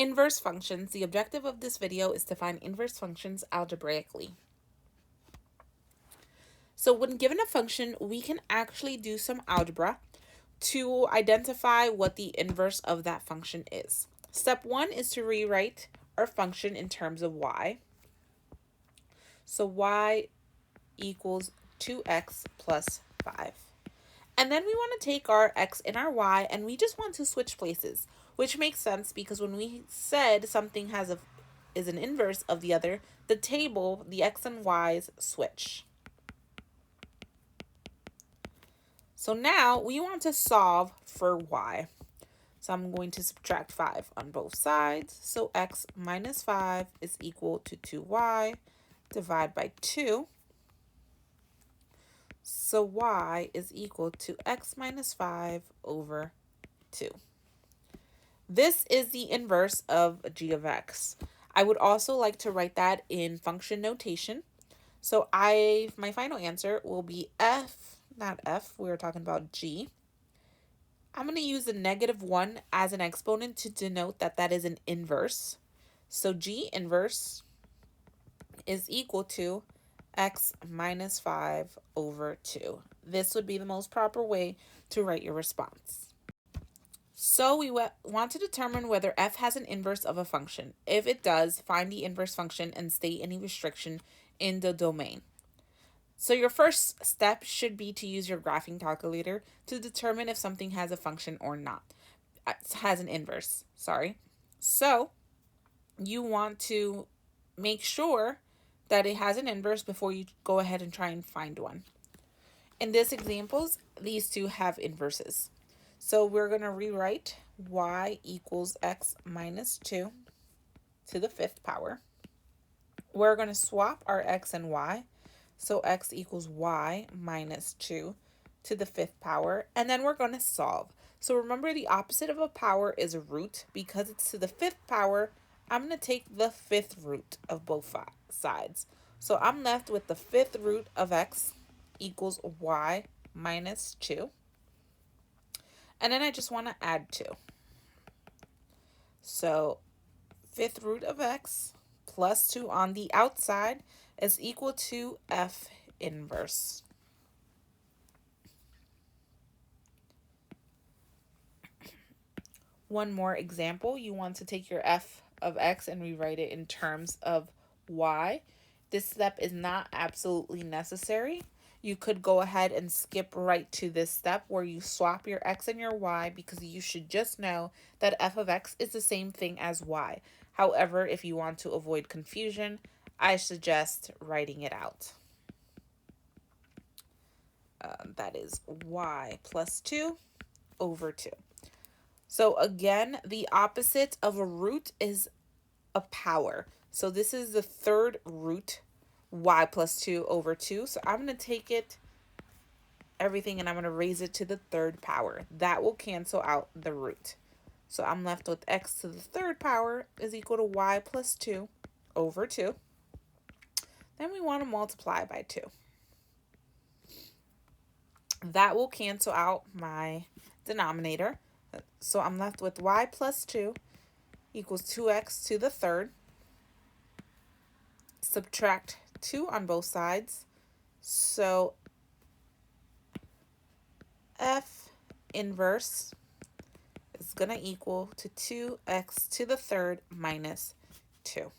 Inverse functions. The objective of this video is to find inverse functions algebraically. So when given a function, we can actually do some algebra to identify what the inverse of that function is. Step 1 is to rewrite our function in terms of y. So y equals 2x plus 5. And then we want to take our x and our y and we just want to switch places, which makes sense because when we said something is an inverse of the other, the table, the x and y's switch. So now we want to solve for y. So I'm going to subtract 5 on both sides. So x minus 5 is equal to 2y. Divide by 2. So y is equal to x minus 5 over 2. This is the inverse of g of x. I would also like to write that in function notation. So my final answer will be we were talking about g. I'm going to use the -1 as an exponent to denote that that is an inverse. So g inverse is equal to x minus 5 over 2. This would be the most proper way to write your response. So we want to determine whether f has an inverse of a function. If it does, find the inverse function and state any restriction in the domain. So your first step should be to use your graphing calculator to determine if something has a function or not. Has an inverse, sorry. So you want to make sure that it has an inverse before you go ahead and try and find one. In this examples, these two have inverses. So we're going to rewrite y equals x minus 2 to the 5th power. We're going to swap our x and y. So x equals y minus 2 to the 5th power. And then we're going to solve. So remember, the opposite of a power is a root. Because it's to the 5th power, I'm going to take the 5th root of both sides. So I'm left with the 5th root of x equals y minus 2. And then I just want to add 2. So 5th root of x plus 2 on the outside is equal to f inverse. One more example, you want to take your f of x and rewrite it in terms of y. This step is not absolutely necessary. You could go ahead and skip right to this step where you swap your x and your y, because you should just know that f of x is the same thing as y. However, if you want to avoid confusion, I suggest writing it out. That is y plus 2 over 2. So again, the opposite of a root is a power. So this is the 3rd root, y plus 2 over 2. So I'm going to take everything and I'm going to raise it to the 3rd power. That will cancel out the root. So I'm left with x to the 3rd power is equal to y plus 2 over 2. Then we want to multiply by 2. That will cancel out my denominator. So I'm left with y plus 2 equals 2x to the 3rd. Subtract 2 on both sides. So f inverse is going to equal to 2x to the 3rd minus 2.